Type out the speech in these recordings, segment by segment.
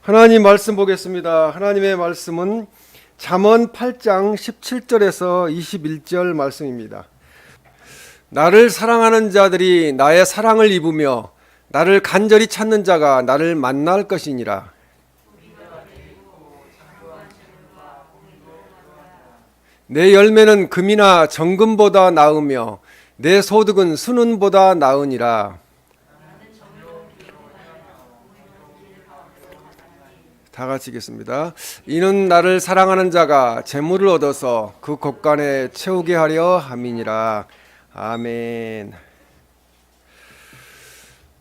하나님 말씀 보겠습니다. 하나님의 말씀은 잠언 8장 17절에서 21절 말씀입니다. 나를 사랑하는 자들이 나의 사랑을 입으며 나를 간절히 찾는 자가 나를 만날 것이니라. 내 열매는 금이나 정금보다 나으며 내 소득은 순은보다 나으니라. 다 같이 읽겠습니다. 이는 나를 사랑하는 자가 재물을 얻어서 그 곳간에 채우게 하려 함이니라. 아멘.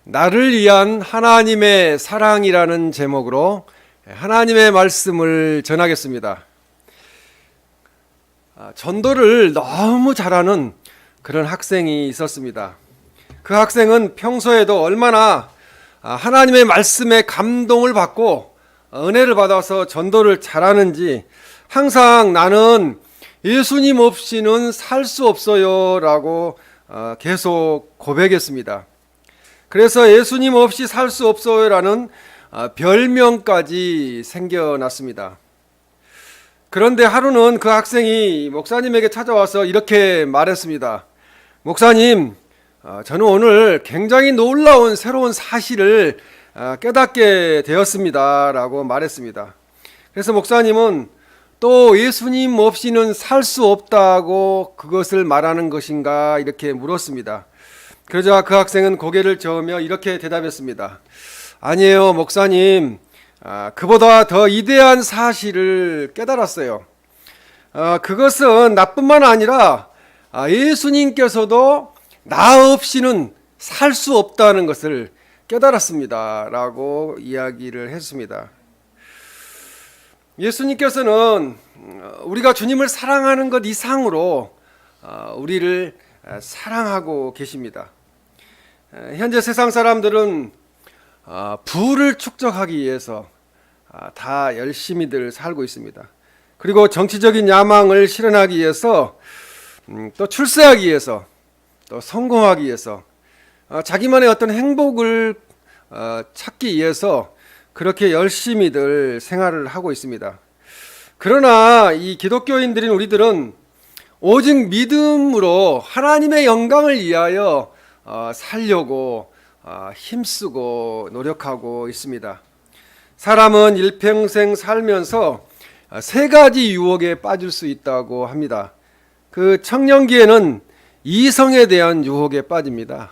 나를 위한 하나님의 사랑이라는 제목으로 하나님의 말씀을 전하겠습니다. 전도를 너무 잘하는 그런 학생이 있었습니다. 그 학생은 평소에도 얼마나 하나님의 말씀에 감동을 받고 은혜를 받아서 전도를 잘하는지 항상 나는 예수님 없이는 살 수 없어요 라고 계속 고백했습니다. 그래서 예수님 없이 살 수 없어요 라는 별명까지 생겨났습니다. 그런데 하루는 그 학생이 목사님에게 찾아와서 이렇게 말했습니다. 목사님, 저는 오늘 굉장히 놀라운 새로운 사실을 깨닫게 되었습니다 라고 말했습니다. 그래서 목사님은 또 예수님 없이는 살 수 없다고 그것을 말하는 것인가 이렇게 물었습니다. 그러자 그 학생은 고개를 저으며 이렇게 대답했습니다. 아니에요 목사님, 그보다 더 위대한 사실을 깨달았어요. 그것은 나뿐만 아니라 예수님께서도 나 없이는 살 수 없다는 것을 깨달았습니다 라고 이야기를 했습니다. 예수님께서는 우리가 주님을 사랑하는 것 이상으로 우리를 사랑하고 계십니다. 현재 세상 사람들은 부를 축적하기 위해서 다 열심히들 살고 있습니다. 그리고 정치적인 야망을 실현하기 위해서 또 출세하기 위해서 또 성공하기 위해서 자기만의 어떤 행복을 찾기 위해서 그렇게 열심히들 생활을 하고 있습니다. 그러나 이 기독교인들인 우리들은 오직 믿음으로 하나님의 영광을 위하여 살려고 힘쓰고 노력하고 있습니다. 사람은 일평생 살면서 세 가지 유혹에 빠질 수 있다고 합니다. 그 청년기에는 이성에 대한 유혹에 빠집니다.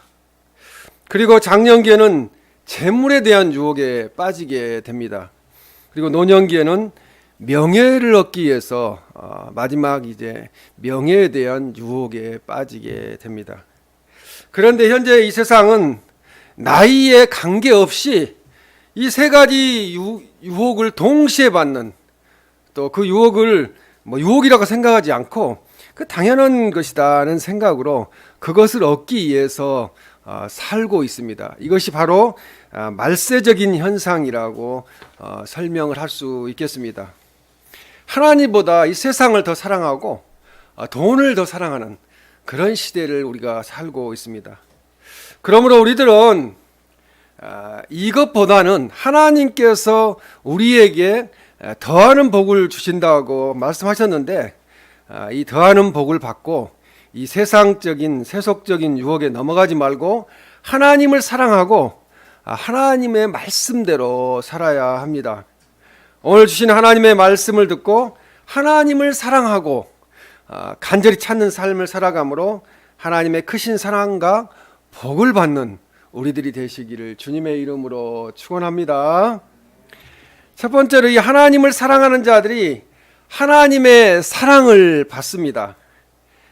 그리고 장년기에는 재물에 대한 유혹에 빠지게 됩니다. 그리고 노년기에는 명예를 얻기 위해서 마지막 이제 명예에 대한 유혹에 빠지게 됩니다. 그런데 현재 이 세상은 나이에 관계없이 이 세 가지 유혹을 동시에 받는, 또 그 유혹을 유혹이라고 생각하지 않고 그 당연한 것이다는 생각으로 그것을 얻기 위해서 살고 있습니다. 이것이 바로 말세적인 현상이라고 설명을 할 수 있겠습니다. 하나님보다 이 세상을 더 사랑하고 돈을 더 사랑하는 그런 시대를 우리가 살고 있습니다. 그러므로 우리들은 이것보다는 하나님께서 우리에게 더하는 복을 주신다고 말씀하셨는데 이 더하는 복을 받고 이 세상적인 세속적인 유혹에 넘어가지 말고 하나님을 사랑하고 하나님의 말씀대로 살아야 합니다. 오늘 주신 하나님의 말씀을 듣고 하나님을 사랑하고 간절히 찾는 삶을 살아감으로 하나님의 크신 사랑과 복을 받는 우리들이 되시기를 주님의 이름으로 축원합니다. 첫 번째로 이 하나님을 사랑하는 자들이 하나님의 사랑을 받습니다.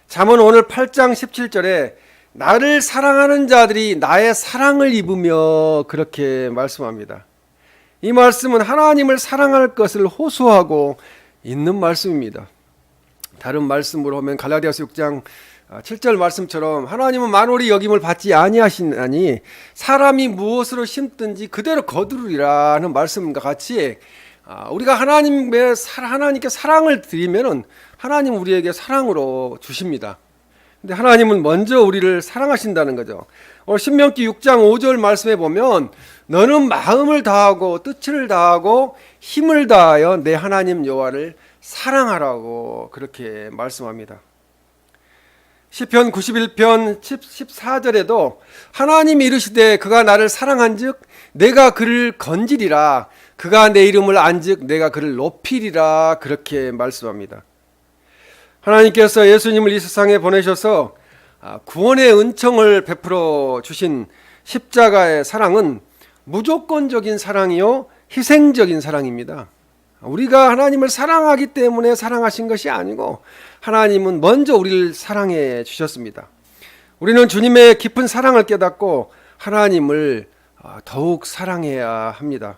잠언 오늘 8장 17절에 나를 사랑하는 자들이 나의 사랑을 입으며 그렇게 말씀합니다. 이 말씀은 하나님을 사랑할 것을 호소하고 있는 말씀입니다. 다른 말씀으로 보면 갈라디아서 6장 7절 말씀처럼 하나님은 만월이 여김을 받지 아니하시나니 사람이 무엇으로 심든지 그대로 거두리라는 말씀과 같이 우리가 하나님께 사랑을 드리면은 하나님 우리에게 사랑으로 주십니다. 근데 하나님은 먼저 우리를 사랑하신다는 거죠. 신명기 6장 5절 말씀에 보면 너는 마음을 다하고 뜻을 다하고 힘을 다하여 내 하나님 여호와를 사랑하라고 그렇게 말씀합니다. 시편 91편 14절에도 하나님이 이르시되 그가 나를 사랑한즉 내가 그를 건지리라, 그가 내 이름을 안즉 내가 그를 높이리라 그렇게 말씀합니다. 하나님께서 예수님을 이 세상에 보내셔서 구원의 은총을 베풀어 주신 십자가의 사랑은 무조건적인 사랑이요 희생적인 사랑입니다. 우리가 하나님을 사랑하기 때문에 사랑하신 것이 아니고 하나님은 먼저 우리를 사랑해 주셨습니다. 우리는 주님의 깊은 사랑을 깨닫고 하나님을 더욱 사랑해야 합니다.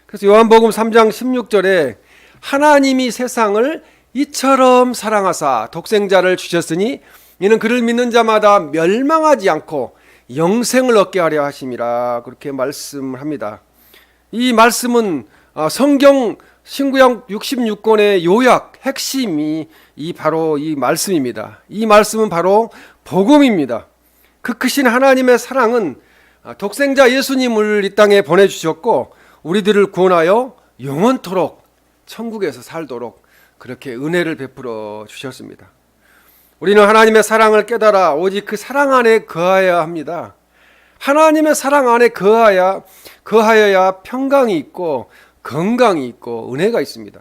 그래서 요한복음 3장 16절에 하나님이 세상을 이처럼 사랑하사 독생자를 주셨으니 이는 그를 믿는 자마다 멸망하지 않고 영생을 얻게 하려 하심이라 그렇게 말씀을 합니다. 이 말씀은 성경 신구약 66권의 요약 핵심이 바로 이 말씀입니다. 이 말씀은 바로 복음입니다. 그 크신 하나님의 사랑은 독생자 예수님을 이 땅에 보내주셨고 우리들을 구원하여 영원토록 천국에서 살도록 그렇게 은혜를 베풀어 주셨습니다. 우리는 하나님의 사랑을 깨달아 오직 그 사랑 안에 거하여야 합니다. 하나님의 사랑 안에 거하여야 평강이 있고 건강이 있고 은혜가 있습니다.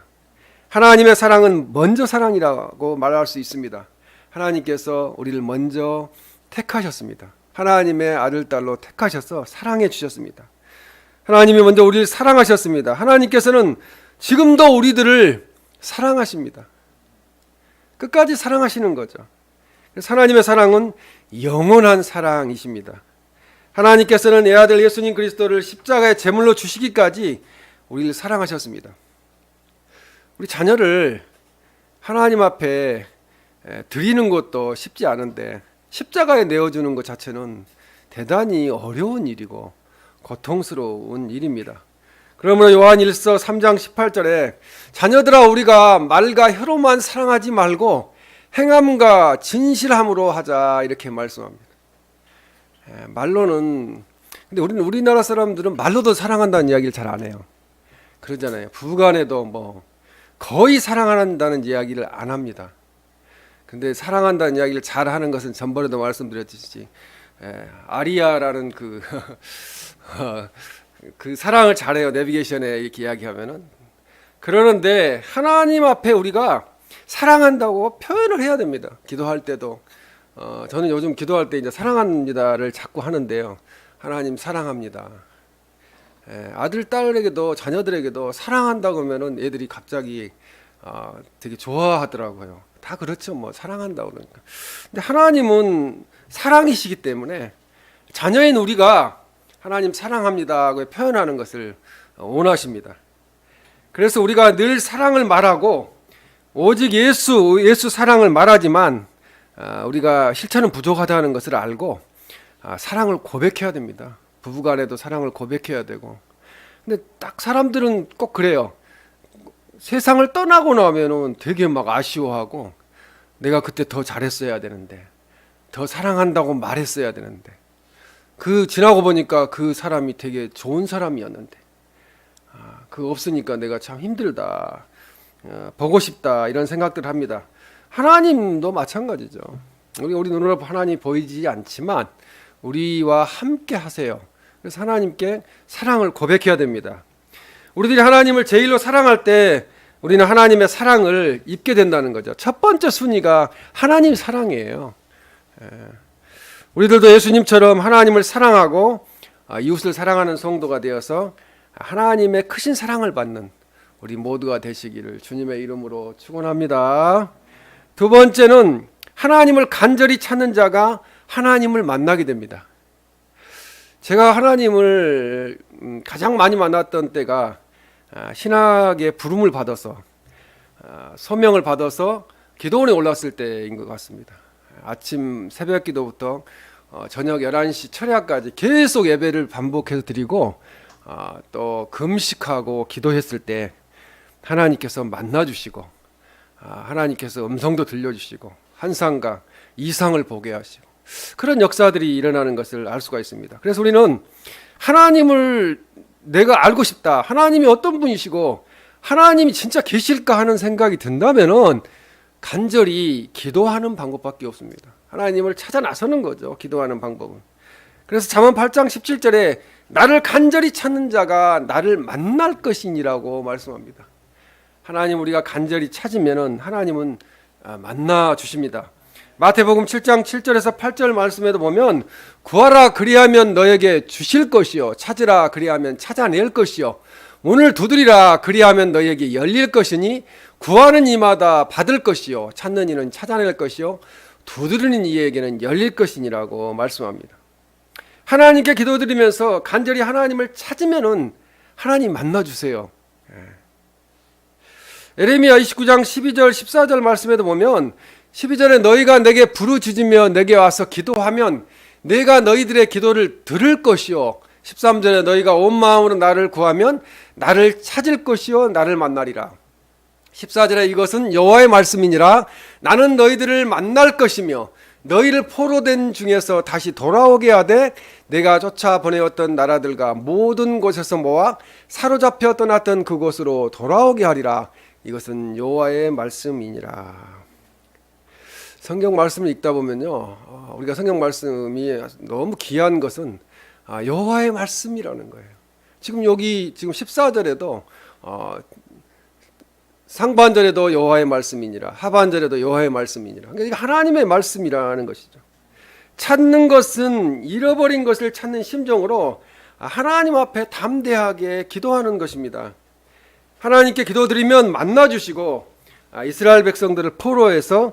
하나님의 사랑은 먼저 사랑이라고 말할 수 있습니다. 하나님께서 우리를 먼저 택하셨습니다. 하나님의 아들, 딸로 택하셔서 사랑해 주셨습니다. 하나님이 먼저 우리를 사랑하셨습니다. 하나님께서는 지금도 우리들을 사랑하십니다. 끝까지 사랑하시는 거죠. 그래서 하나님의 사랑은 영원한 사랑이십니다. 하나님께서는 내 아들 예수님 그리스도를 십자가의 제물로 주시기까지 우리를 사랑하셨습니다. 우리 자녀를 하나님 앞에 드리는 것도 쉽지 않은데 십자가에 내어주는 것 자체는 대단히 어려운 일이고 고통스러운 일입니다. 그러므로 요한 1서 3장 18절에 자녀들아 우리가 말과 혀로만 사랑하지 말고 행함과 진실함으로 하자 이렇게 말씀합니다. 말로는 근데 우리나라 사람들은 말로도 사랑한다는 이야기를 잘 안 해요. 그러잖아요. 부부간에도 거의 사랑한다는 이야기를 안 합니다. 근데 사랑한다는 이야기를 잘 하는 것은 전번에도 말씀드렸듯이 아리아라는 그 사랑을 잘해요. 내비게이션에 이렇게 이야기하면은. 그러는데 하나님 앞에 우리가 사랑한다고 표현을 해야 됩니다. 기도할 때도 저는 요즘 기도할 때 이제 사랑합니다를 자꾸 하는데요. 하나님 사랑합니다. 아들, 딸에게도 자녀들에게도 사랑한다고 하면은 애들이 갑자기 되게 좋아하더라고요. 다 그렇죠. 사랑한다고 그러니까. 근데 하나님은 사랑이시기 때문에 자녀인 우리가 하나님 사랑합니다고 표현하는 것을 원하십니다. 그래서 우리가 늘 사랑을 말하고 오직 예수 사랑을 말하지만 우리가 실천은 부족하다는 것을 알고 사랑을 고백해야 됩니다. 부부간에도 사랑을 고백해야 되고. 근데 딱 사람들은 꼭 그래요. 세상을 떠나고 나면은 되게 아쉬워하고 내가 그때 더 잘했어야 되는데 더 사랑한다고 말했어야 되는데 지나고 보니까 그 사람이 되게 좋은 사람이었는데 그거 없으니까 내가 참 힘들다, 보고 싶다 이런 생각들을 합니다. 하나님도 마찬가지죠. 우리 눈으로 하나님 보이지 않지만 우리와 함께 하세요. 그래서 하나님께 사랑을 고백해야 됩니다. 우리들이 하나님을 제일로 사랑할 때 우리는 하나님의 사랑을 입게 된다는 거죠. 첫 번째 순위가 하나님 사랑이에요. 우리들도 예수님처럼 하나님을 사랑하고 이웃을 사랑하는 성도가 되어서 하나님의 크신 사랑을 받는 우리 모두가 되시기를 주님의 이름으로 축원합니다. 두 번째는 하나님을 간절히 찾는 자가 하나님을 만나게 됩니다. 제가 하나님을 가장 많이 만났던 때가 신학의 부름을 받아서 소명을 받아서 기도원에 올랐을 때인 것 같습니다. 아침 새벽 기도부터 저녁 11시 철야까지 계속 예배를 반복해서 드리고 또 금식하고 기도했을 때 하나님께서 만나주시고 하나님께서 음성도 들려주시고 환상과 이상을 보게 하시고 그런 역사들이 일어나는 것을 알 수가 있습니다. 그래서 우리는 하나님을 내가 알고 싶다. 하나님이 어떤 분이시고 하나님이 진짜 계실까 하는 생각이 든다면은 간절히 기도하는 방법밖에 없습니다. 하나님을 찾아 나서는 거죠. 기도하는 방법은. 그래서 잠언 8장 17절에 나를 간절히 찾는 자가 나를 만날 것이니라고 말씀합니다. 하나님 우리가 간절히 찾으면은 하나님은 만나 주십니다. 마태복음 7장 7절에서 8절 말씀에도 보면 구하라 그리하면 너에게 주실 것이요 찾으라 그리하면 찾아낼 것이요 문을 두드리라 그리하면 너에게 열릴 것이니 구하는 이마다 받을 것이요 찾는 이는 찾아낼 것이요 두드리는 이에게는 열릴 것이니라고 말씀합니다. 하나님께 기도드리면서 간절히 하나님을 찾으면은 하나님 만나주세요. 에레미야 29장 12절 14절 말씀에도 보면 12절에 너희가 내게 부르짖으며 내게 와서 기도하면 내가 너희들의 기도를 들을 것이요 13절에 너희가 온 마음으로 나를 구하면 나를 찾을 것이요 나를 만나리라. 14절에 이것은 여호와의 말씀이니라 나는 너희들을 만날 것이며 너희를 포로된 중에서 다시 돌아오게 하되 내가 쫓아 보내었던 나라들과 모든 곳에서 모아 사로잡혀 떠났던 그곳으로 돌아오게 하리라. 이것은 여호와의 말씀이니라. 성경 말씀을 읽다 보면요, 우리가 성경 말씀이 너무 귀한 것은 여호와의 말씀이라는 거예요. 지금 여기 지금 14절에도 상반절에도 여호와의 말씀이니라, 하반절에도 여호와의 말씀이니라. 그러니까 하나님의 말씀이라는 것이죠. 찾는 것은 잃어버린 것을 찾는 심정으로 하나님 앞에 담대하게 기도하는 것입니다. 하나님께 기도드리면 만나주시고 이스라엘 백성들을 포로에서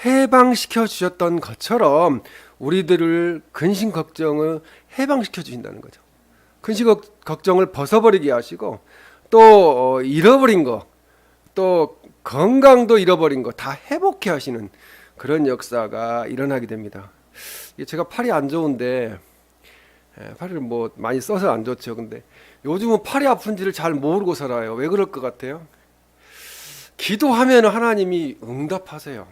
해방시켜 주셨던 것처럼 우리들을 근심 걱정을 해방시켜 주신다는 거죠. 근심 걱정을 벗어버리게 하시고 또 잃어버린 거, 또 건강도 잃어버린 거 다 회복해 하시는 그런 역사가 일어나게 됩니다. 제가 팔이 안 좋은데 팔을 뭐 많이 써서 안 좋죠. 근데 요즘은 팔이 아픈지를 잘 모르고 살아요. 왜 그럴 것 같아요? 기도하면 하나님이 응답하세요.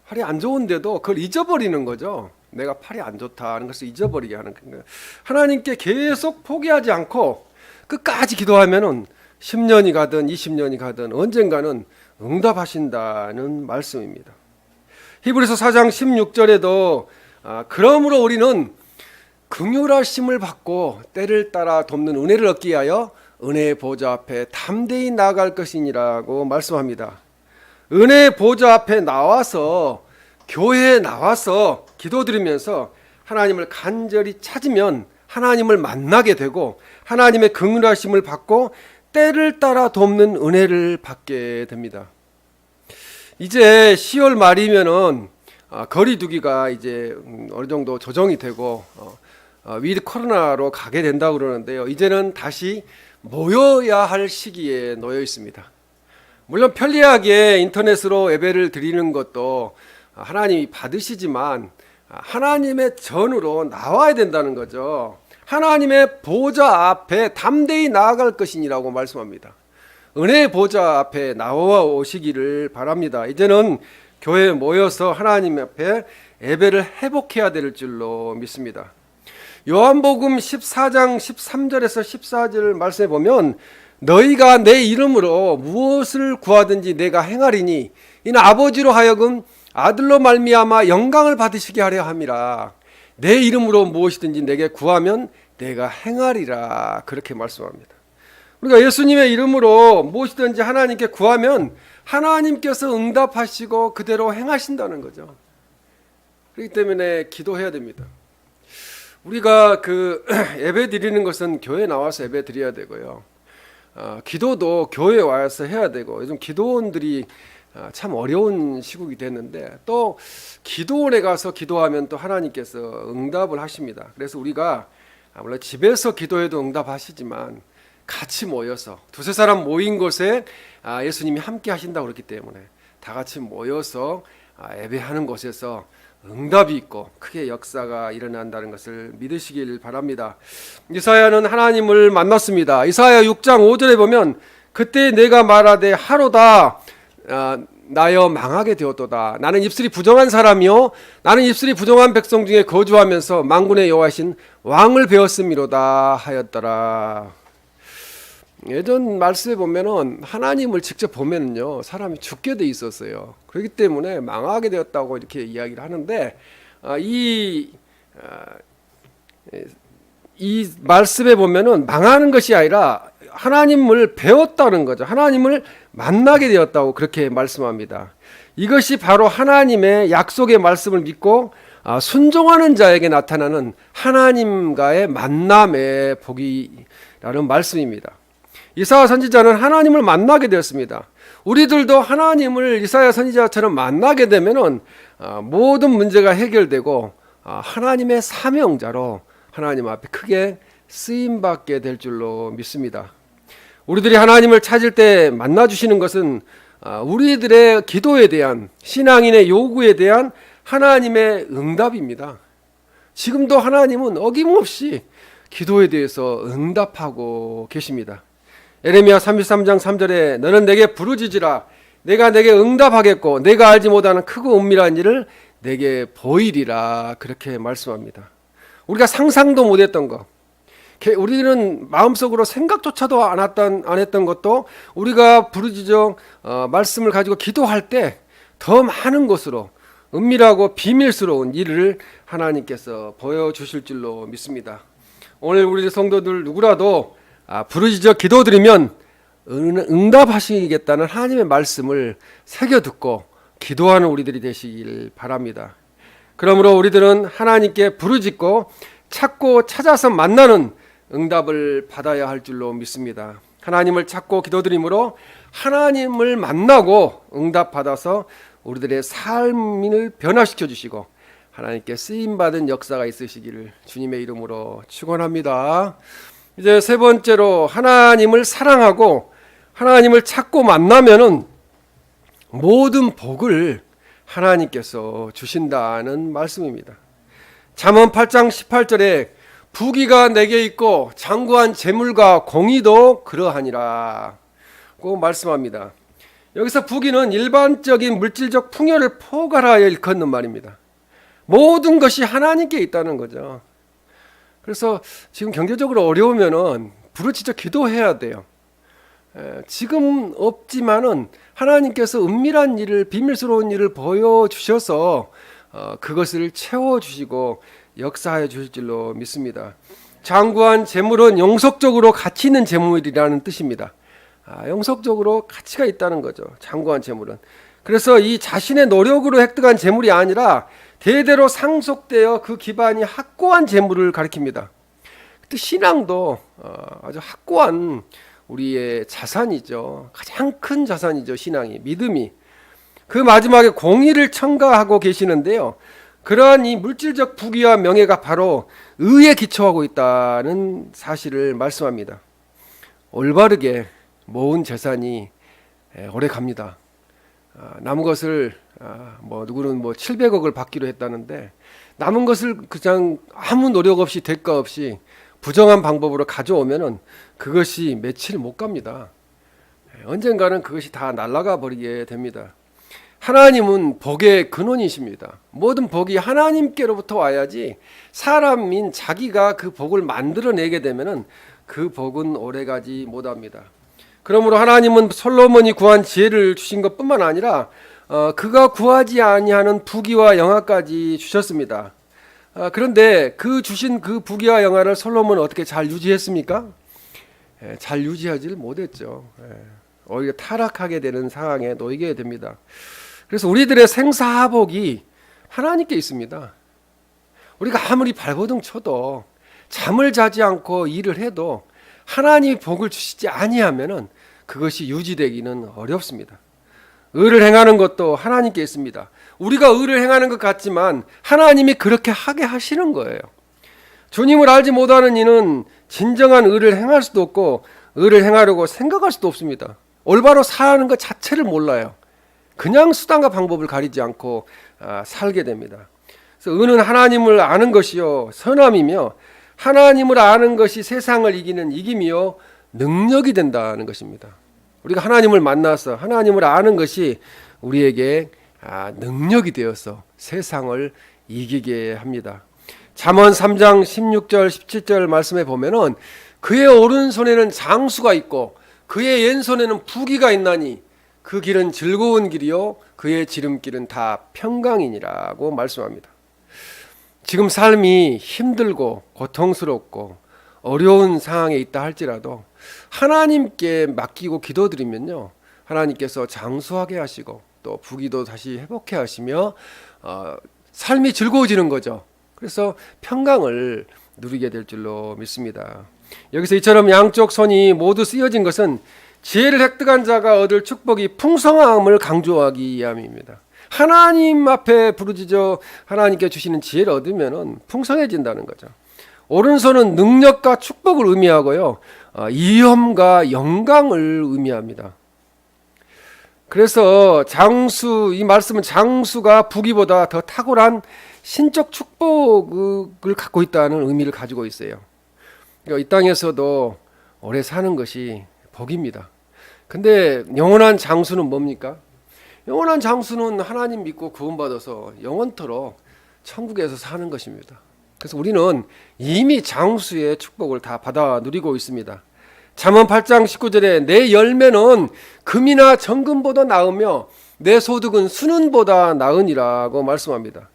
팔이 안 좋은데도 그걸 잊어버리는 거죠. 내가 팔이 안 좋다는 것을 잊어버리게 하는 거예요. 하나님께 계속 포기하지 않고 끝까지 기도하면은 10년이 가든 20년이 가든 언젠가는 응답하신다는 말씀입니다. 히브리서 4장 16절에도 그러므로 우리는 긍휼하심을 받고 때를 따라 돕는 은혜를 얻기 위하여 은혜의 보좌 앞에 담대히 나아갈 것이니라고 말씀합니다. 은혜의 보좌 앞에 나와서 교회에 나와서 기도드리면서 하나님을 간절히 찾으면 하나님을 만나게 되고 하나님의 긍휼하심을 받고 때를 따라 돕는 은혜를 받게 됩니다. 이제 10월 말이면은 거리두기가 이제 어느 정도 조정이 되고 위드 코로나로 가게 된다고 그러는데요. 이제는 다시 모여야 할 시기에 놓여 있습니다. 물론 편리하게 인터넷으로 예배를 드리는 것도 하나님이 받으시지만 하나님의 전으로 나와야 된다는 거죠. 하나님의 보좌 앞에 담대히 나아갈 것이니라고 말씀합니다. 은혜의 보좌 앞에 나와 오시기를 바랍니다. 이제는 교회에 모여서 하나님 앞에 예배를 회복해야 될 줄로 믿습니다. 요한복음 14장 13절에서 14절 말씀에 보면 너희가 내 이름으로 무엇을 구하든지 내가 행하리니 이는 아버지로 하여금 아들로 말미암아 영광을 받으시게 하려 함이라. 내 이름으로 무엇이든지 내게 구하면 내가 행하리라. 그렇게 말씀합니다. 우리가 예수님의 이름으로 무엇이든지 하나님께 구하면 하나님께서 응답하시고 그대로 행하신다는 거죠. 그렇기 때문에 기도해야 됩니다. 우리가 예배 드리는 것은 교회에 나와서 예배 드려야 되고요. 기도도 교회에 와서 해야 되고 요즘 기도원들이 참 어려운 시국이 됐는데 또 기도원에 가서 기도하면 또 하나님께서 응답을 하십니다. 그래서 우리가 물론 집에서 기도해도 응답하시지만 같이 모여서 두세 사람 모인 곳에 예수님이 함께 하신다고 그렇기 때문에 다 같이 모여서 예배하는 곳에서 응답이 있고 크게 역사가 일어난다는 것을 믿으시길 바랍니다. 이사야는 하나님을 만났습니다. 이사야 6장 5절에 보면 그때 내가 말하되 하로다 나여 망하게 되었도다. 나는 입술이 부정한 사람이요 나는 입술이 부정한 백성 중에 거주하면서 만군의 여호와신 왕을 배웠음이로다 하였더라. 예전 말씀에 보면은 하나님을 직접 보면은요 사람이 죽게 돼 있었어요. 그렇기 때문에 망하게 되었다고 이렇게 이야기를 하는데 이 말씀에 보면은 망하는 것이 아니라 하나님을 배웠다는 거죠. 하나님을 만나게 되었다고 그렇게 말씀합니다. 이것이 바로 하나님의 약속의 말씀을 믿고 순종하는 자에게 나타나는 하나님과의 만남의 복이라는 말씀입니다. 이사야 선지자는 하나님을 만나게 되었습니다. 우리들도 하나님을 이사야 선지자처럼 만나게 되면은 모든 문제가 해결되고 하나님의 사명자로 하나님 앞에 크게 쓰임받게 될 줄로 믿습니다. 우리들이 하나님을 찾을 때 만나주시는 것은 우리들의 기도에 대한 신앙인의 요구에 대한 하나님의 응답입니다. 지금도 하나님은 어김없이 기도에 대해서 응답하고 계십니다. 에레미야 33장 3절에 너는 내게 부르짖으라 내가 내게 응답하겠고 내가 알지 못하는 크고 은밀한 일을 내게 보이리라 그렇게 말씀합니다. 우리가 상상도 못했던 것 우리는 마음속으로 생각조차도 안 했던 것도 우리가 부르짖어 말씀을 가지고 기도할 때 더 많은 것으로 은밀하고 비밀스러운 일을 하나님께서 보여주실 줄로 믿습니다. 오늘 우리 성도들 누구라도 부르짖어 기도드리면 응답하시겠다는 하나님의 말씀을 새겨 듣고 기도하는 우리들이 되시길 바랍니다. 그러므로 우리들은 하나님께 부르짖고 찾고 찾아서 만나는 응답을 받아야 할 줄로 믿습니다. 하나님을 찾고 기도드림으로 하나님을 만나고 응답받아서 우리들의 삶을 변화시켜 주시고 하나님께 쓰임받은 역사가 있으시기를 주님의 이름으로 축원합니다. 이제 세 번째로 하나님을 사랑하고 하나님을 찾고 만나면은 모든 복을 하나님께서 주신다는 말씀입니다. 잠언 8장 18절에 부귀가 내게 있고 장구한 재물과 공의도 그러하니라 고 말씀합니다. 여기서 부귀는 일반적인 물질적 풍요를 포괄하여 일컫는 말입니다. 모든 것이 하나님께 있다는 거죠. 그래서 지금 경제적으로 어려우면은 부르짖어 기도해야 돼요. 지금 없지만은 하나님께서 은밀한 일을 비밀스러운 일을 보여주셔서 그것을 채워주시고 역사하여 주실 줄로 믿습니다. 장구한 재물은 영속적으로 가치 있는 재물이라는 뜻입니다. 영속적으로 가치가 있다는 거죠. 장구한 재물은. 그래서 이 자신의 노력으로 획득한 재물이 아니라 대대로 상속되어 그 기반이 확고한 재물을 가리킵니다. 신앙도 아주 확고한 우리의 자산이죠. 가장 큰 자산이죠. 신앙이, 믿음이. 그 마지막에 공의를 첨가하고 계시는데요. 그러한 이 물질적 부귀와 명예가 바로 의에 기초하고 있다는 사실을 말씀합니다. 올바르게 모은 재산이 오래 갑니다. 남은 것을 누구는 700억을 받기로 했다는데 남은 것을 그냥 아무 노력 없이 대가 없이 부정한 방법으로 가져오면은 그것이 며칠 못 갑니다. 언젠가는 그것이 다 날아가 버리게 됩니다. 하나님은 복의 근원이십니다. 모든 복이 하나님께로부터 와야지 사람인 자기가 그 복을 만들어내게 되면은 그 복은 오래가지 못합니다. 그러므로 하나님은 솔로몬이 구한 지혜를 주신 것뿐만 아니라 그가 구하지 아니하는 부귀와 영화까지 주셨습니다. 그런데 그 주신 그 부귀와 영화를 솔로몬은 어떻게 잘 유지했습니까? 잘 유지하지 못했죠. 오히려 타락하게 되는 상황에 놓이게 됩니다. 그래서 우리들의 생사복이 하나님께 있습니다. 우리가 아무리 발버둥 쳐도 잠을 자지 않고 일을 해도 하나님이 복을 주시지 아니하면은 그것이 유지되기는 어렵습니다. 의를 행하는 것도 하나님께 있습니다. 우리가 의를 행하는 것 같지만 하나님이 그렇게 하게 하시는 거예요. 주님을 알지 못하는 이는 진정한 의를 행할 수도 없고 의를 행하려고 생각할 수도 없습니다. 올바로 사는 것 자체를 몰라요. 그냥 수단과 방법을 가리지 않고 살게 됩니다. 그래서 의는 하나님을 아는 것이요 선함이며 하나님을 아는 것이 세상을 이기는 이김이요 능력이 된다는 것입니다. 우리가 하나님을 만나서 하나님을 아는 것이 우리에게 능력이 되어서 세상을 이기게 합니다. 잠언 3장 16절 17절 말씀에 보면은 그의 오른손에는 장수가 있고 그의 왼손에는 부귀가 있나니 그 길은 즐거운 길이요 그의 지름길은 다 평강이니라고 말씀합니다. 지금 삶이 힘들고 고통스럽고 어려운 상황에 있다 할지라도 하나님께 맡기고 기도드리면요, 하나님께서 장수하게 하시고 또 부귀도 다시 회복해 하시며 삶이 즐거워지는 거죠. 그래서 평강을 누리게 될 줄로 믿습니다. 여기서 이처럼 양쪽 손이 모두 쓰여진 것은 지혜를 획득한 자가 얻을 축복이 풍성함을 강조하기 위함입니다. 하나님 앞에 부르짖어 하나님께 주시는 지혜를 얻으면 풍성해진다는 거죠. 오른손은 능력과 축복을 의미하고요, 위엄과 영광을 의미합니다. 그래서 이 말씀은 장수가 부귀보다 더 탁월한 신적 축복을 갖고 있다는 의미를 가지고 있어요. 그러니까 이 땅에서도 오래 사는 것이 복입니다. 근데 영원한 장수는 뭡니까? 영원한 장수는 하나님 믿고 구원받아서 영원토록 천국에서 사는 것입니다. 그래서 우리는 이미 장수의 축복을 다 받아 누리고 있습니다. 잠언 8장 19절에 내 열매는 금이나 정금보다 나으며 내 소득은 순은보다 나으니라고 말씀합니다.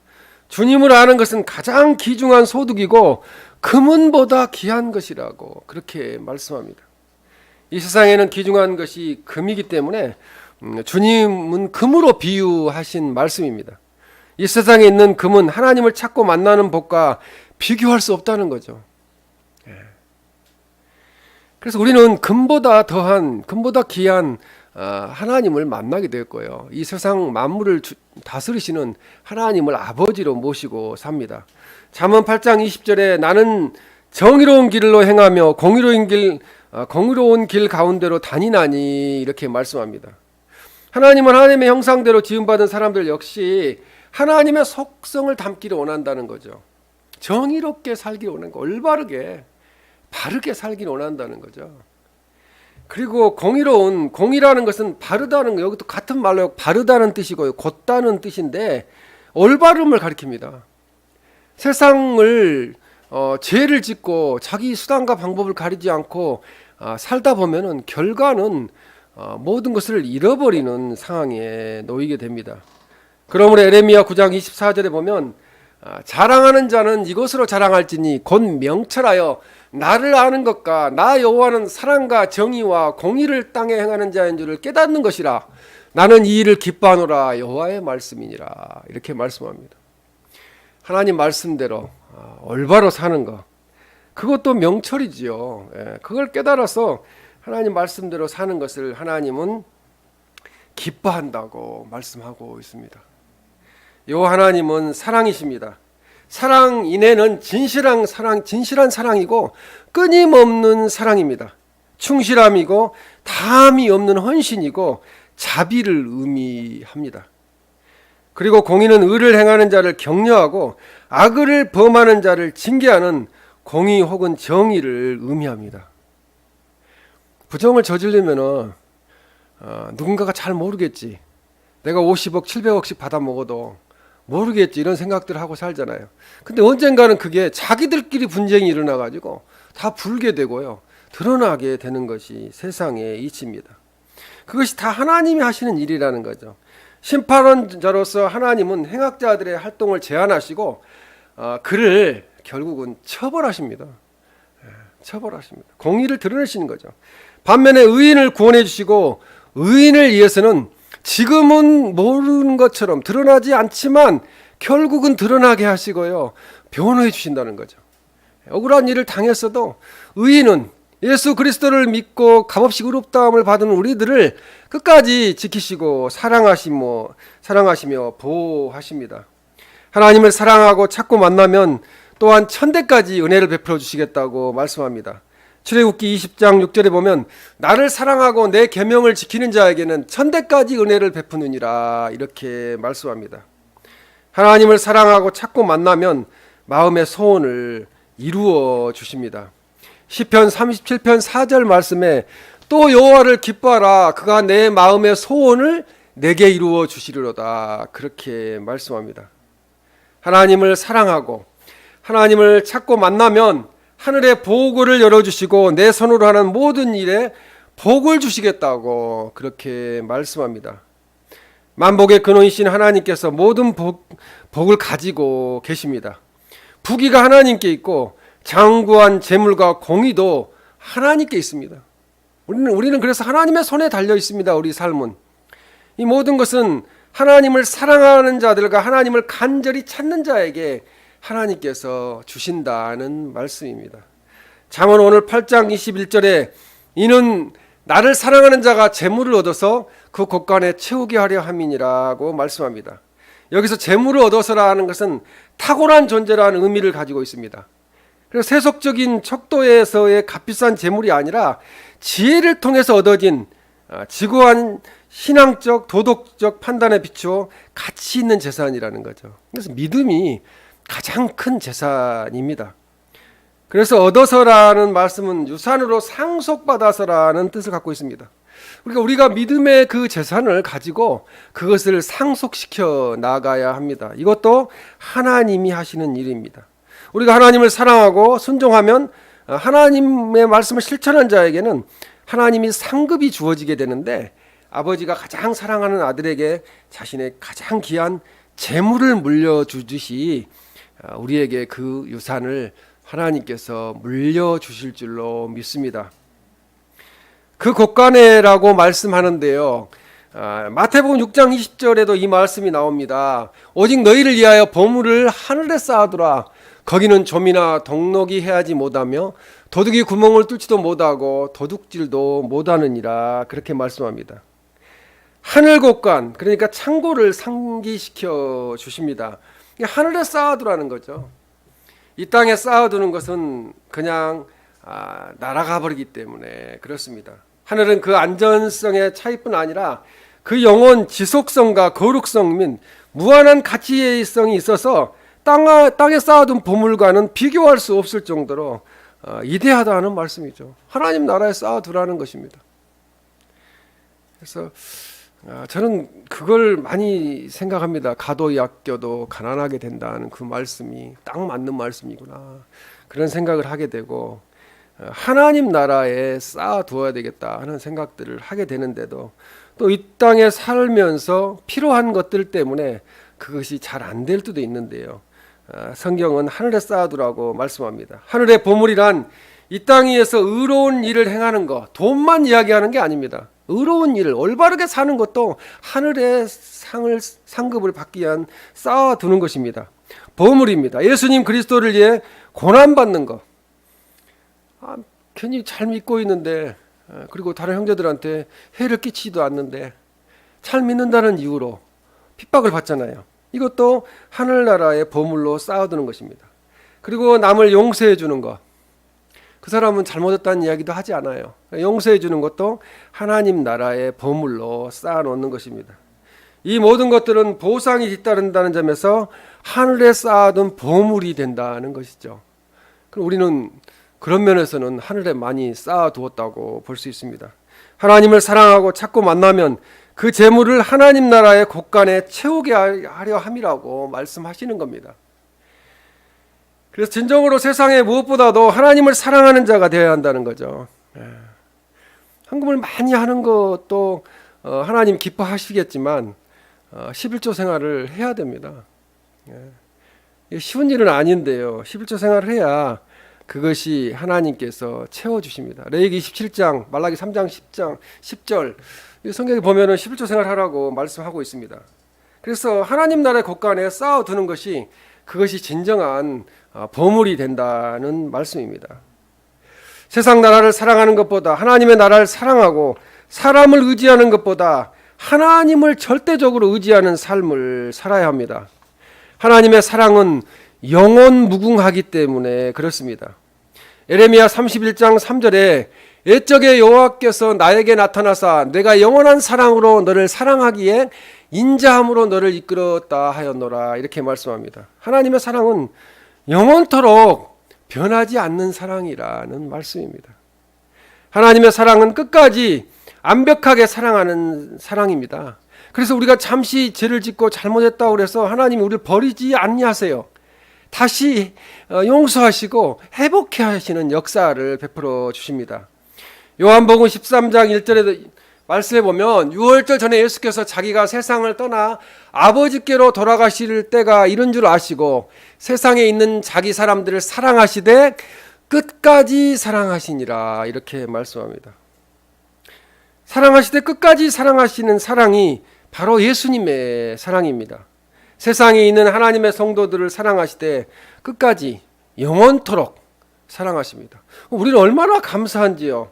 주님을 아는 것은 가장 귀중한 소득이고 금은보다 귀한 것이라고 그렇게 말씀합니다. 이 세상에는 귀중한 것이 금이기 때문에 주님은 금으로 비유하신 말씀입니다. 이 세상에 있는 금은 하나님을 찾고 만나는 복과 비교할 수 없다는 거죠. 그래서 우리는 금보다 더한, 금보다 귀한 하나님을 만나게 될 거예요. 이 세상 만물을 다스리시는 하나님을 아버지로 모시고 삽니다. 잠언 8장 20절에 나는 정의로운 길로 행하며 공의로운 길 가운데로 다니나니 이렇게 말씀합니다. 하나님은 하나님의 형상대로 지음받은 사람들 역시 하나님의 속성을 담기를 원한다는 거죠. 정의롭게 살기를 원하는 거, 올바르게 바르게 살기를 원한다는 거죠. 그리고 공이라는 것은 바르다는 거, 여기도 같은 말로 바르다는 뜻이고요, 곧다는 뜻인데 올바름을 가리킵니다. 세상을 죄를 짓고 자기 수단과 방법을 가리지 않고 살다 보면은 결과는 모든 것을 잃어버리는 상황에 놓이게 됩니다. 그러므로 에레미야 9장 24절에 보면 자랑하는 자는 이것으로 자랑할지니 곧 명철하여 나를 아는 것과 나 여호와는 사랑과 정의와 공의를 땅에 행하는 자인 줄을 깨닫는 것이라. 나는 이 일을 기뻐하노라. 여호와의 말씀이니라. 이렇게 말씀합니다. 하나님 말씀대로 올바로 사는 것, 그것도 명철이지요. 그걸 깨달아서 하나님 말씀대로 사는 것을 하나님은 기뻐한다고 말씀하고 있습니다. 요 하나님은 사랑이십니다. 사랑인에는 진실한 사랑이고 끊임없는 사랑입니다. 충실함이고 다함이 없는 헌신이고 자비를 의미합니다. 그리고 공의는 의를 행하는 자를 격려하고 악을 범하는 자를 징계하는 공의 혹은 정의를 의미합니다. 부정을 저지르면은 누군가가 잘 모르겠지. 내가 50억, 700억씩 받아 먹어도 모르겠지, 이런 생각들을 하고 살잖아요. 근데 언젠가는 그게 자기들끼리 분쟁이 일어나가지고 다 불게 되고요, 드러나게 되는 것이 세상의 이치입니다. 그것이 다 하나님이 하시는 일이라는 거죠. 심판원자로서 하나님은 행악자들의 활동을 제한하시고 그를 결국은 처벌하십니다. 처벌하십니다. 공의를 드러내시는 거죠. 반면에 의인을 구원해 주시고 의인을 위해서는 지금은 모르는 것처럼 드러나지 않지만 결국은 드러나게 하시고요, 변호해 주신다는 거죠. 억울한 일을 당했어도 의인은 예수 그리스도를 믿고 값없이 의롭다함을 받은 우리들을 끝까지 지키시고 사랑하시며 보호하십니다. 하나님을 사랑하고 찾고 만나면 또한 천대까지 은혜를 베풀어 주시겠다고 말씀합니다. 출애굽기 20장 6절에 보면 나를 사랑하고 내 계명을 지키는 자에게는 천대까지 은혜를 베푸느니라, 이렇게 말씀합니다. 하나님을 사랑하고 찾고 만나면 마음의 소원을 이루어 주십니다. 시편 37편 4절 말씀에 또 여호와를 기뻐하라. 그가 내 마음의 소원을 내게 이루어 주시리로다. 그렇게 말씀합니다. 하나님을 사랑하고 하나님을 찾고 만나면 하늘의 보고를 열어주시고 내 손으로 하는 모든 일에 복을 주시겠다고 그렇게 말씀합니다. 만복의 근원이신 하나님께서 모든 복을 가지고 계십니다. 부귀가 하나님께 있고 장구한 재물과 공의도 하나님께 있습니다. 우리는 그래서 하나님의 손에 달려 있습니다. 우리 삶은. 이 모든 것은 하나님을 사랑하는 자들과 하나님을 간절히 찾는 자에게 하나님께서 주신다는 말씀입니다. 잠언 오늘 8장 21절에 이는 나를 사랑하는 자가 재물을 얻어서 그 곳간에 채우게 하려 함이니라고 말씀합니다. 여기서 재물을 얻어서라는 것은 탁월한 존재라는 의미를 가지고 있습니다. 그래서 세속적인 척도에서의 값비싼 재물이 아니라 지혜를 통해서 얻어진 지고한 신앙적 도덕적 판단에 비추어 가치 있는 재산이라는 거죠. 그래서 믿음이 가장 큰 재산입니다. 그래서 얻어서라는 말씀은 유산으로 상속받아서라는 뜻을 갖고 있습니다. 그러니까 우리가 믿음의 그 재산을 가지고 그것을 상속시켜 나가야 합니다. 이것도 하나님이 하시는 일입니다. 우리가 하나님을 사랑하고 순종하면 하나님의 말씀을 실천한 자에게는 하나님이 상급이 주어지게 되는데 아버지가 가장 사랑하는 아들에게 자신의 가장 귀한 재물을 물려주듯이 우리에게 그 유산을 하나님께서 물려주실 줄로 믿습니다. 그 곳간에라고 말씀하는데요. 마태복음 6장 20절에도 이 말씀이 나옵니다. 오직 너희를 위하여 보물을 하늘에 쌓아두라. 거기는 좀이나 동록이 해하지 못하며 도둑이 구멍을 뚫지도 못하고 도둑질도 못하느니라. 그렇게 말씀합니다. 하늘 곳간, 그러니까 창고를 상기시켜 주십니다. 하늘에 쌓아두라는 거죠. 이 땅에 쌓아두는 것은 그냥 날아가 버리기 때문에 그렇습니다. 하늘은 그 안전성의 차이뿐 아니라 그 영원 지속성과 거룩성 및 무한한 가치성이 있어서 땅에 쌓아둔 보물과는 비교할 수 없을 정도로 이대하다는 말씀이죠. 하나님 나라에 쌓아두라는 것입니다. 그래서 저는 그걸 많이 생각합니다. 가도 약겨도 가난하게 된다는 그 말씀이 딱 맞는 말씀이구나. 그런 생각을 하게 되고 하나님 나라에 쌓아두어야 되겠다 하는 생각들을 하게 되는데도 또 이 땅에 살면서 필요한 것들 때문에 그것이 잘 안 될 때도 있는데요. 성경은 하늘에 쌓아두라고 말씀합니다. 하늘의 보물이란 이 땅 위에서 의로운 일을 행하는 것, 돈만 이야기하는 게 아닙니다. 의로운 일을 올바르게 사는 것도 하늘의 상급을 받기 위한 쌓아두는 것입니다. 보물입니다. 예수님 그리스도를 위해 고난받는 것. 괜히 잘 믿고 있는데 그리고 다른 형제들한테 해를 끼치지도 않는데 잘 믿는다는 이유로 핍박을 받잖아요. 이것도 하늘나라의 보물로 쌓아두는 것입니다. 그리고 남을 용서해 주는 것. 그 사람은 잘못했다는 이야기도 하지 않아요. 용서해 주는 것도 하나님 나라의 보물로 쌓아놓는 것입니다. 이 모든 것들은 보상이 뒤따른다는 점에서 하늘에 쌓아둔 보물이 된다는 것이죠. 그럼 우리는 그런 면에서는 하늘에 많이 쌓아두었다고 볼 수 있습니다. 하나님을 사랑하고 찾고 만나면 그 재물을 하나님 나라의 곳간에 채우게 하려 함이라고 말씀하시는 겁니다. 그래서 진정으로 세상에 무엇보다도 하나님을 사랑하는 자가 되어야 한다는 거죠. 헌금을 많이 하는 것도 하나님 기뻐하시겠지만 11조 생활을 해야 됩니다. 쉬운 일은 아닌데요. 11조 생활을 해야 그것이 하나님께서 채워주십니다. 레위기 27장, 말라기 3장 10절 성경에 보면은 11조 생활하라고 말씀하고 있습니다. 그래서 하나님 나라의 곳간에 쌓아두는 것이 그것이 진정한 보물이 된다는 말씀입니다. 세상 나라를 사랑하는 것보다 하나님의 나라를 사랑하고 사람을 의지하는 것보다 하나님을 절대적으로 의지하는 삶을 살아야 합니다. 하나님의 사랑은 영원 무궁하기 때문에 그렇습니다. 에레미야 31장 3절에 옛적에 여호와께서 나에게 나타나사 내가 영원한 사랑으로 너를 사랑하기에 인자함으로 너를 이끌었다 하였노라 이렇게 말씀합니다. 하나님의 사랑은 영원토록 변하지 않는 사랑이라는 말씀입니다. 하나님의 사랑은 끝까지 완벽하게 사랑하는 사랑입니다. 그래서 우리가 잠시 죄를 짓고 잘못했다고 그래서 하나님이 우리를 버리지 아니하세요. 다시 용서하시고 회복해 하시는 역사를 베풀어 주십니다. 요한복음 13장 1절에 말씀해 보면 6월절 전에 예수께서 자기가 세상을 떠나 아버지께로 돌아가실 때가 이른 줄 아시고 세상에 있는 자기 사람들을 사랑하시되 끝까지 사랑하시니라, 이렇게 말씀합니다. 사랑하시되 끝까지 사랑하시는 사랑이 바로 예수님의 사랑입니다. 세상에 있는 하나님의 성도들을 사랑하시되 끝까지 영원토록 사랑하십니다. 우리는 얼마나 감사한지요.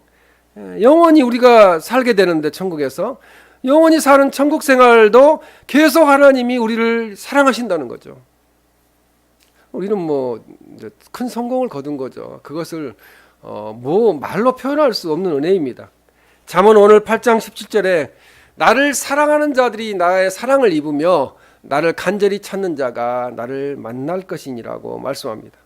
영원히 우리가 살게 되는데, 천국에서 영원히 사는 천국 생활도 계속 하나님이 우리를 사랑하신다는 거죠. 우리는 뭐 큰 성공을 거둔 거죠. 그것을 뭐 말로 표현할 수 없는 은혜입니다. 잠언 오늘 8장 17절에 나를 사랑하는 자들이 나의 사랑을 입으며 나를 간절히 찾는 자가 나를 만날 것이니라고 말씀합니다.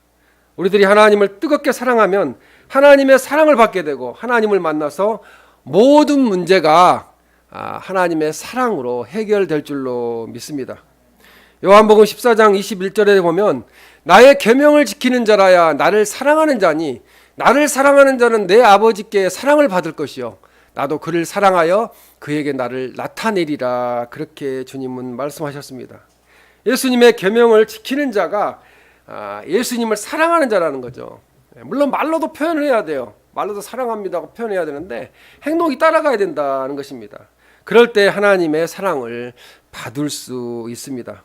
우리들이 하나님을 뜨겁게 사랑하면 하나님의 사랑을 받게 되고 하나님을 만나서 모든 문제가 하나님의 사랑으로 해결될 줄로 믿습니다. 요한복음 14장 21절에 보면 나의 계명을 지키는 자라야 나를 사랑하는 자니 나를 사랑하는 자는 내 아버지께 사랑을 받을 것이요 나도 그를 사랑하여 그에게 나를 나타내리라, 그렇게 주님은 말씀하셨습니다. 예수님의 계명을 지키는 자가 예수님을 사랑하는 자라는 거죠. 물론 말로도 표현을 해야 돼요. 말로도 사랑합니다고 표현해야 되는데 행동이 따라가야 된다는 것입니다. 그럴 때 하나님의 사랑을 받을 수 있습니다.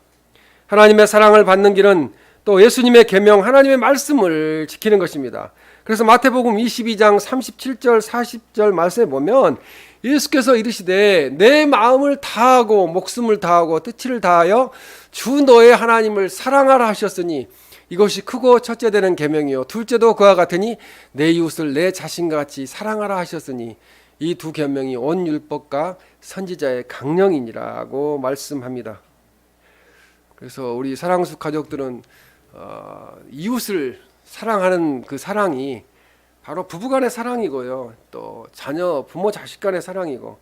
하나님의 사랑을 받는 길은 또 예수님의 계명, 하나님의 말씀을 지키는 것입니다. 그래서 마태복음 22장 37절 40절 말씀에 보면 예수께서 이르시되 내 마음을 다하고 목숨을 다하고 뜻을 다하여 주 너의 하나님을 사랑하라 하셨으니 이것이 크고 첫째 되는 계명이요 둘째도 그와 같으니 내 이웃을 내 자신과 같이 사랑하라 하셨으니 이 두 계명이 온 율법과 선지자의 강령이니라고 말씀합니다. 그래서 우리 사랑수 가족들은 이웃을 사랑하는 그 사랑이 바로 부부간의 사랑이고요, 또 자녀, 부모, 자식 간의 사랑이고,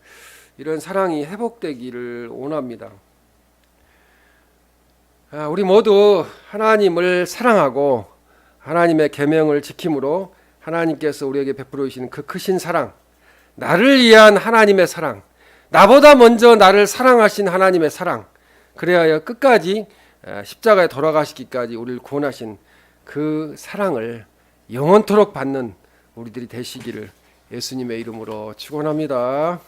이런 사랑이 회복되기를 원합니다. 우리 모두 하나님을 사랑하고 하나님의 계명을 지킴으로 하나님께서 우리에게 베풀어 주시는 그 크신 사랑, 나를 위한 하나님의 사랑, 나보다 먼저 나를 사랑하신 하나님의 사랑, 그래야 끝까지 십자가에 돌아가시기까지 우리를 구원하신 그 사랑을 영원토록 받는 우리들이 되시기를 예수님의 이름으로 축원합니다.